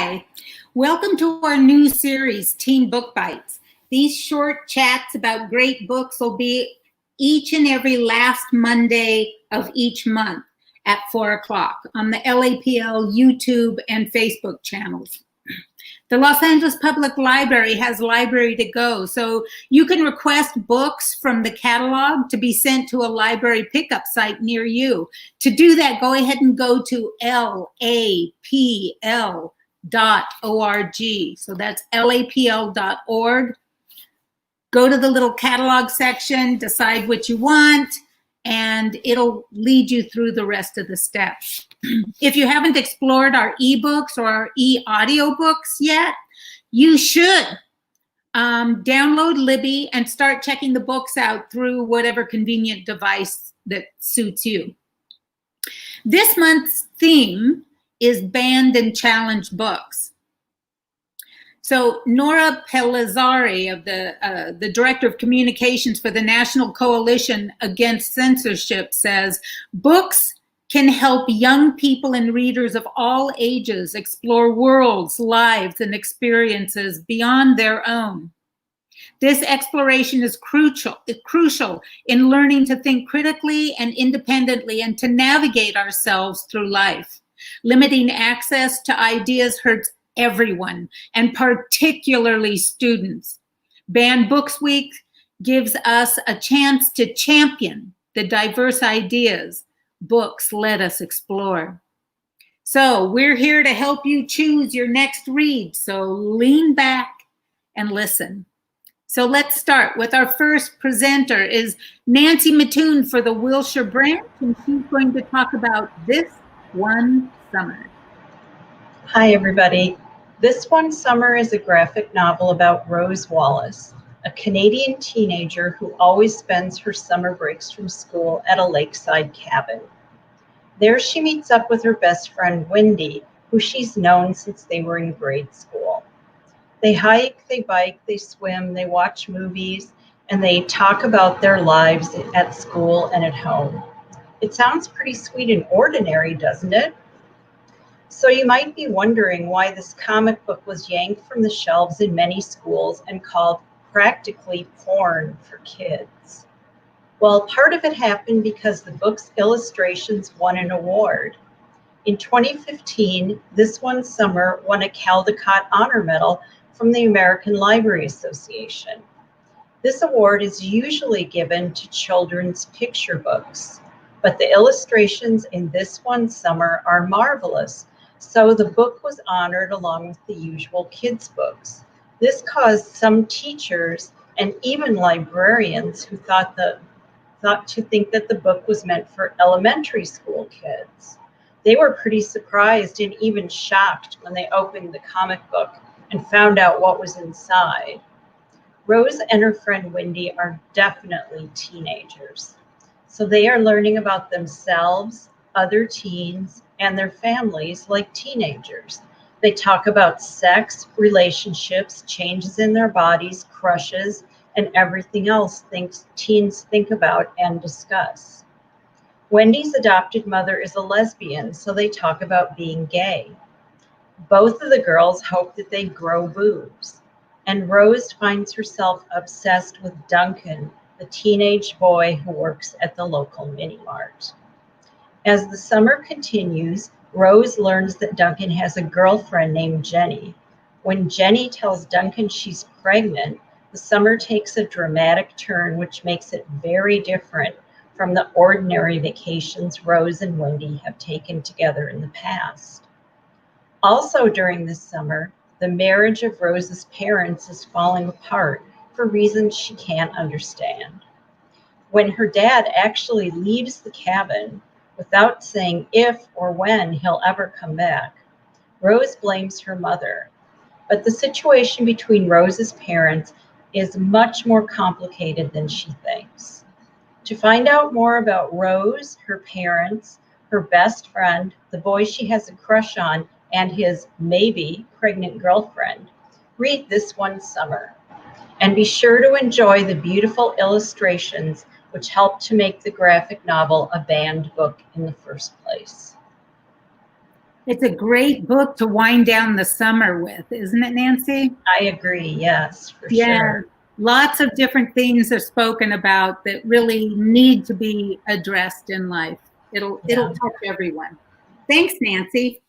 Hi, welcome to our new series, Teen Book Bites. These short chats about great books will be each and every last Monday of each month at 4 o'clock on the LAPL YouTube and Facebook channels. The Los Angeles Public Library has Library to Go, so you can request books from the catalog to be sent to a library pickup site near you. To do that, go ahead and go to lapl.org. So that's lapl.org. Go to the little catalog section, decide what you want, and it'll lead you through the rest of the steps. If you haven't explored our ebooks or our e-audiobooks yet, you should download Libby and start checking the books out through whatever convenient device that suits you. This month's theme is banned and challenged books. So Nora Pellizzari, of the Director of Communications for the National Coalition Against Censorship, says, books can help young people and readers of all ages explore worlds, lives, and experiences beyond their own. This exploration is crucial in learning to think critically and independently and to navigate ourselves through life. Limiting access to ideas hurts everyone, and particularly students. Banned Books Week gives us a chance to champion the diverse ideas books let us explore. So we're here to help you choose your next read, so lean back and listen. So let's start with our first presenter is Nancy Mattoon for the Wilshire branch, and she's going to talk about This One Summer. Hi, everybody. This One Summer is a graphic novel about Rose Wallace, a Canadian teenager who always spends her summer breaks from school at a lakeside cabin. There she meets up with her best friend, Wendy, who she's known since they were in grade school. They hike, they bike, they swim, they watch movies, and they talk about their lives at school and at home. It sounds pretty sweet and ordinary, doesn't it? So you might be wondering why this comic book was yanked from the shelves in many schools and called practically porn for kids. Well, part of it happened because the book's illustrations won an award. In 2015, This One Summer won a Caldecott Honor Medal from the American Library Association. This award is usually given to children's picture books, but the illustrations in This One Summer are marvelous, so the book was honored along with the usual kids' books. This caused some teachers and even librarians who thought to think that the book was meant for elementary school kids. They were pretty surprised and even shocked when they opened the comic book and found out what was inside. Rose and her friend Wendy are definitely teenagers. So they are learning about themselves, other teens, and their families like teenagers. They talk about sex, relationships, changes in their bodies, crushes, and everything else teens think about and discuss. Wendy's adopted mother is a lesbian, so they talk about being gay. Both of the girls hope that they grow boobs, and Rose finds herself obsessed with Duncan, the teenage boy who works at the local mini-mart. As the summer continues, Rose learns that Duncan has a girlfriend named Jenny. When Jenny tells Duncan she's pregnant, the summer takes a dramatic turn, which makes it very different from the ordinary vacations Rose and Wendy have taken together in the past. Also during this summer, the marriage of Rose's parents is falling apart for reasons she can't understand. When her dad actually leaves the cabin without saying if or when he'll ever come back, Rose blames her mother. But the situation between Rose's parents is much more complicated than she thinks. To find out more about Rose, her parents, her best friend, the boy she has a crush on, and his maybe pregnant girlfriend, read This One Summer. And be sure to enjoy the beautiful illustrations which helped to make the graphic novel a banned book in the first place. It's a great book to wind down the summer with, isn't it, Nancy? I agree. Yes, for Yeah. sure. Lots of different things are spoken about that really need to be addressed in life. It'll touch everyone. Thanks, Nancy.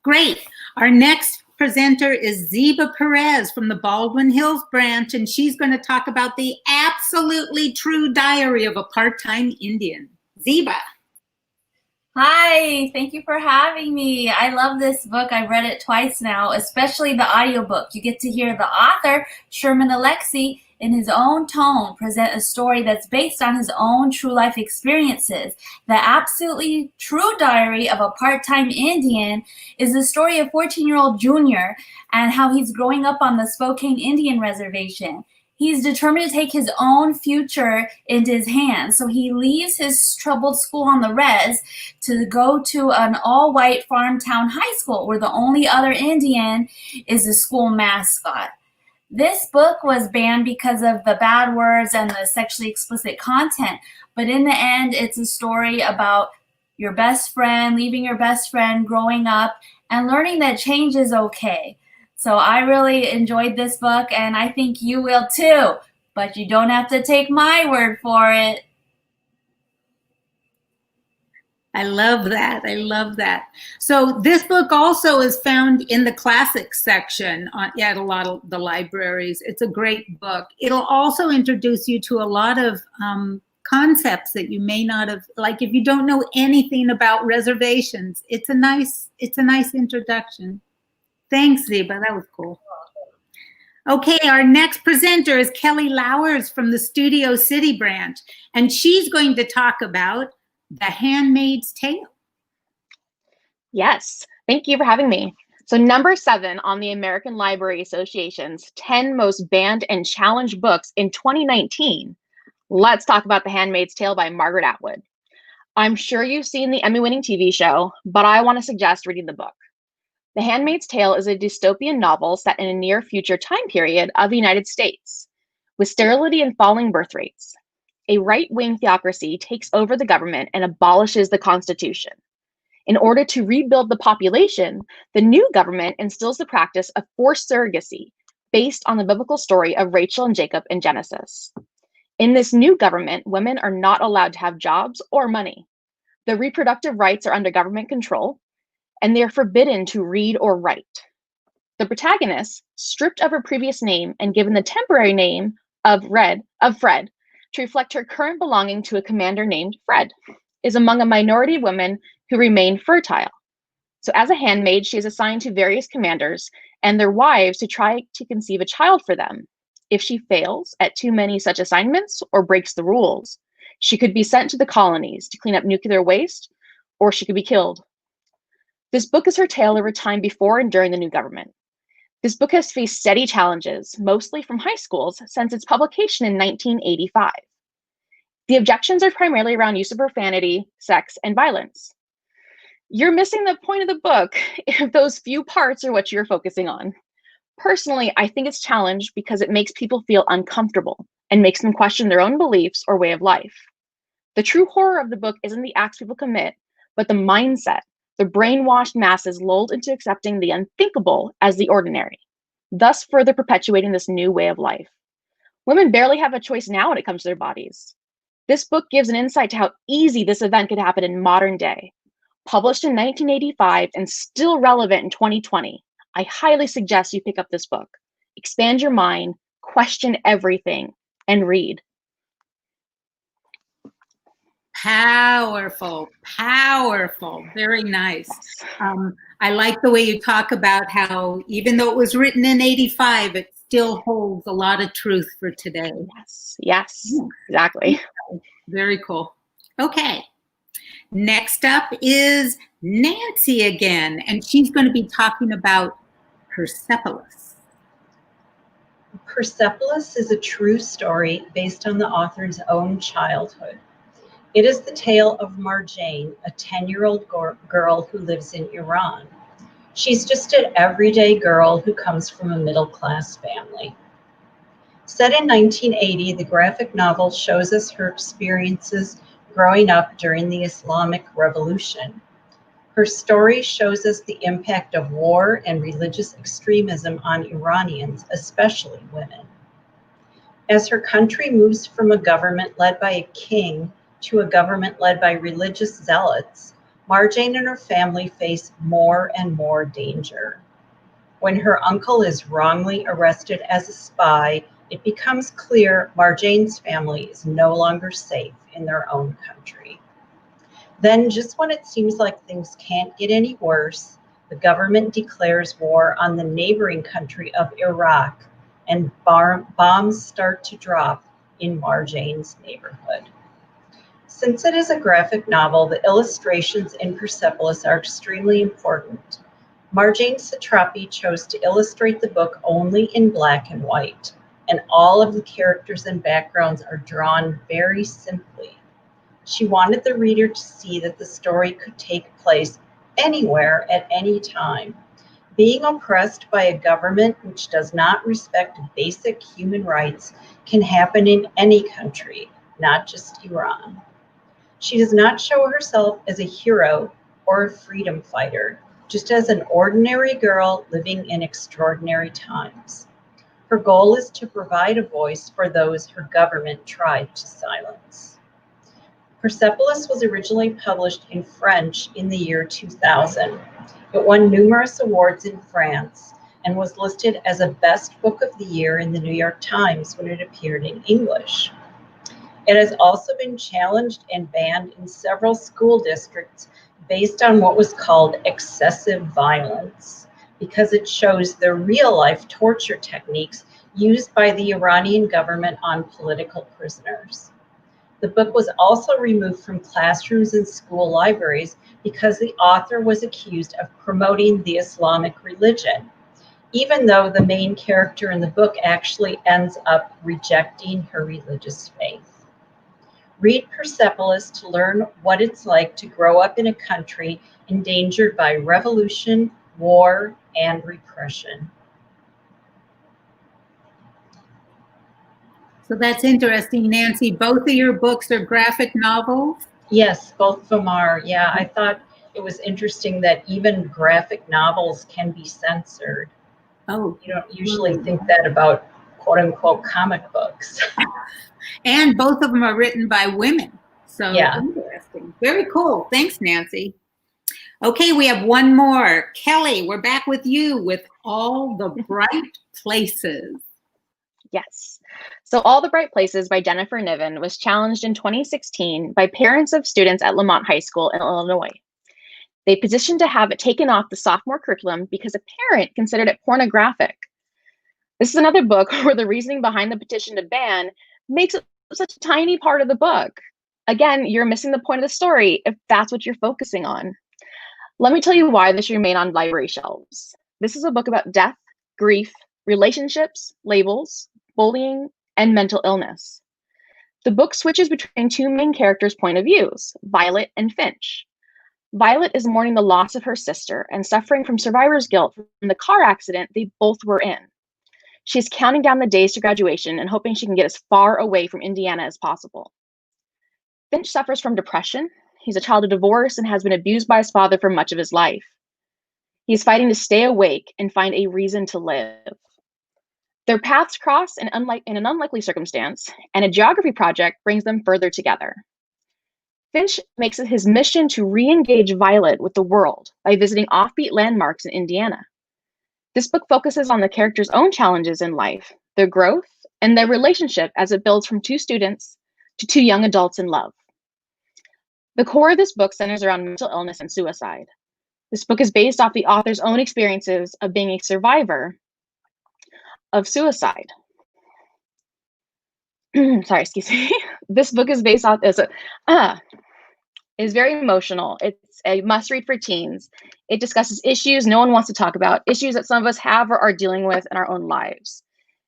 Great. Our next presenter is Ziba Perez from the Baldwin Hills branch, and she's going to talk about the absolutely true diary of a part-time Indian. Ziba. Hi, thank you for having me. I love this book. I've read it twice now, especially the audiobook. You get to hear the author, Sherman Alexie, in his own tone, present a story that's based on his own true life experiences. The absolutely true diary of a part-time Indian is the story of 14-year-old Junior and how he's growing up on the Spokane Indian Reservation. He's determined to take his own future into his hands, so he leaves his troubled school on the res to go to an all-white farm town high school where the only other Indian is the school mascot. This book was banned because of the bad words and the sexually explicit content, but in the end, it's a story about your best friend, leaving your best friend, growing up, and learning that change is okay. So I really enjoyed this book, and I think you will too, but you don't have to take my word for it. I love that. I love that. So this book also is found in the classics section at a lot of the libraries. It's a great book. It'll also introduce you to a lot of concepts that you may not have, like if you don't know anything about reservations, it's a nice introduction. Thanks, Ziba. That was cool. Okay, our next presenter is Kelly Lowers from the Studio City branch, and she's going to talk about The Handmaid's Tale. Yes, thank you for having me. So number 7 on the American Library Association's 10 most banned and challenged books in 2019. Let's talk about The Handmaid's Tale by Margaret Atwood. I'm sure you've seen the Emmy-winning TV show, but I want to suggest reading the book. The Handmaid's Tale is a dystopian novel set in a near-future time period of the United States, with sterility and falling birth rates. A right-wing theocracy takes over the government and abolishes the Constitution. In order to rebuild the population, the new government instills the practice of forced surrogacy based on the biblical story of Rachel and Jacob in Genesis. In this new government, women are not allowed to have jobs or money. Their reproductive rights are under government control, and they are forbidden to read or write. The protagonist, stripped of her previous name and given the temporary name of Fred, to reflect her current belonging to a commander named Fred, is among a minority of women who remain fertile. So as a handmaid, she is assigned to various commanders and their wives to try to conceive a child for them. If she fails at too many such assignments or breaks the rules, she could be sent to the colonies to clean up nuclear waste, or she could be killed. This book is her tale of her time before and during the new government. This book has faced steady challenges, mostly from high schools, since its publication in 1985. The objections are primarily around use of profanity, sex, and violence. You're missing the point of the book if those few parts are what you're focusing on. Personally, I think it's challenged because it makes people feel uncomfortable and makes them question their own beliefs or way of life. The true horror of the book isn't the acts people commit, but the mindset, the brainwashed masses lulled into accepting the unthinkable as the ordinary, thus further perpetuating this new way of life. Women barely have a choice now when it comes to their bodies. This book gives an insight to how easy this event could happen in modern day. Published in 1985 and still relevant in 2020, I highly suggest you pick up this book. Expand your mind, question everything, and read. Powerful, powerful, very nice. I like the way you talk about how even though it was written in 85, it still holds a lot of truth for today. Yes, exactly. Very cool. Okay, next up is Nancy again, and she's going to be talking about Persepolis. Persepolis is a true story based on the author's own childhood. It is the tale of Marjane, a 10-year-old girl who lives in Iran. She's just an everyday girl who comes from a middle-class family. Set in 1980, the graphic novel shows us her experiences growing up during the Islamic Revolution. Her story shows us the impact of war and religious extremism on Iranians, especially women. As her country moves from a government led by a king to a government led by religious zealots, Marjane and her family face more and more danger. When her uncle is wrongly arrested as a spy, it becomes clear Marjane's family is no longer safe in their own country. Then, just when it seems like things can't get any worse, the government declares war on the neighboring country of Iraq, and bombs start to drop in Marjane's neighborhood. Since it is a graphic novel, the illustrations in Persepolis are extremely important. Marjane Satrapi chose to illustrate the book only in black and white, and all of the characters and backgrounds are drawn very simply. She wanted the reader to see that the story could take place anywhere at any time. Being oppressed by a government which does not respect basic human rights can happen in any country, not just Iran. She does not show herself as a hero or a freedom fighter, just as an ordinary girl living in extraordinary times. Her goal is to provide a voice for those her government tried to silence. Persepolis was originally published in French in the year 2000. It won numerous awards in France and was listed as a Best Book of the Year in the New York Times when it appeared in English. It has also been challenged and banned in several school districts based on what was called excessive violence, because it shows the real-life torture techniques used by the Iranian government on political prisoners. The book was also removed from classrooms and school libraries because the author was accused of promoting the Islamic religion, even though the main character in the book actually ends up rejecting her religious faith. Read Persepolis to learn what it's like to grow up in a country endangered by revolution, war, and repression. So that's interesting, Nancy. Both of your books are graphic novels? Yes, both of them are. Yeah, I thought it was interesting that even graphic novels can be censored. Oh. You don't usually think that about quote unquote comic books. And both of them are written by women. So yeah. Interesting. Very cool. Thanks, Nancy. Okay, we have one more. Kelly, we're back with you with All the Bright Places. Yes. So All the Bright Places by Jennifer Niven was challenged in 2016 by parents of students at Lamont High School in Illinois. They petitioned to have it taken off the sophomore curriculum because a parent considered it pornographic. This is another book where the reasoning behind the petition to ban makes it such a tiny part of the book. Again, you're missing the point of the story if that's what you're focusing on. Let me tell you why this should remain on library shelves. This is a book about death, grief, relationships, labels, bullying, and mental illness. The book switches between two main characters' point of views, Violet and Finch. Violet is mourning the loss of her sister and suffering from survivor's guilt from the car accident they both were in. She's counting down the days to graduation and hoping she can get as far away from Indiana as possible. Finch suffers from depression. He's a child of divorce and has been abused by his father for much of his life. He's fighting to stay awake and find a reason to live. Their paths cross in an unlikely circumstance, and a geography project brings them further together. Finch makes it his mission to re-engage Violet with the world by visiting offbeat landmarks in Indiana. This book focuses on the characters' own challenges in life, their growth, and their relationship as it builds from two students to two young adults in love. The core of this book centers around mental illness and suicide. This book is based off the author's own experiences of being a survivor of suicide. Sorry, excuse me. This book is based off is very emotional. It's a must-read for teens. It discusses issues no one wants to talk about, issues that some of us have or are dealing with in our own lives.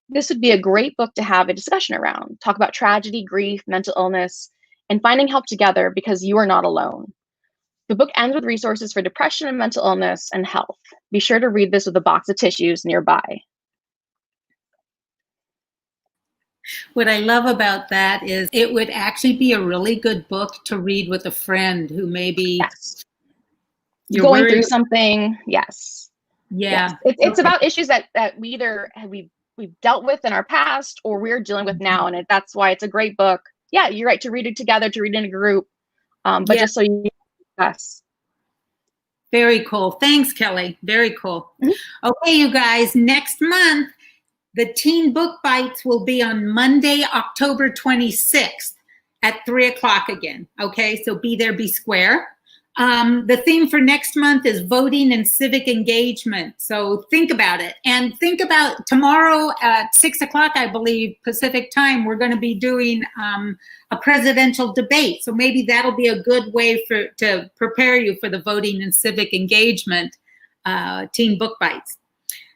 This would be a great book to have a discussion around. Talk about tragedy, grief, mental illness, and finding help together because you are not alone. The book ends with resources for depression and mental illness and health. Be sure to read this with a box of tissues nearby. What I love about that is it would actually be a really good book to read with a friend who maybe going worried? through something. Yes. Yeah. Yes. It's Okay. about issues that we either we've dealt with in our past or we're dealing with now, and that's why it's a great book. Yeah, you're right, to read it together, to read in a group, but Yeah. just so you discuss. Very cool. Thanks, Kelly. Very cool. Mhm. Okay, you guys, next month, the Teen Book Bites will be on Monday, October 26th at 3 o'clock again. Okay, so be there, be square. The theme for next month is voting and civic engagement. So think about it. And think about tomorrow at 6 o'clock, I believe, Pacific time, we're going to be doing a presidential debate. So maybe that'll be a good way to prepare you for the voting and civic engagement Teen Book Bites.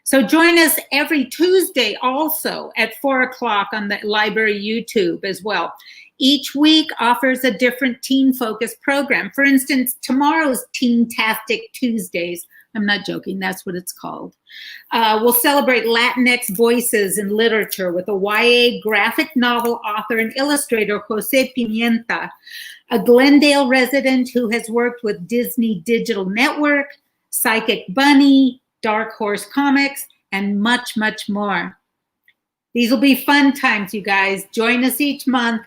So join us every Tuesday also at 4 o'clock on the library YouTube as well. Each week offers a different teen-focused program. For instance, tomorrow's Teen-tastic Tuesdays, I'm not joking, that's what it's called. We'll celebrate Latinx voices in literature with a YA graphic novel author and illustrator, Jose Pimienta, a Glendale resident who has worked with Disney Digital Network, Psychic Bunny, Dark Horse Comics, and much, much more. These will be fun times, you guys. Join us each month.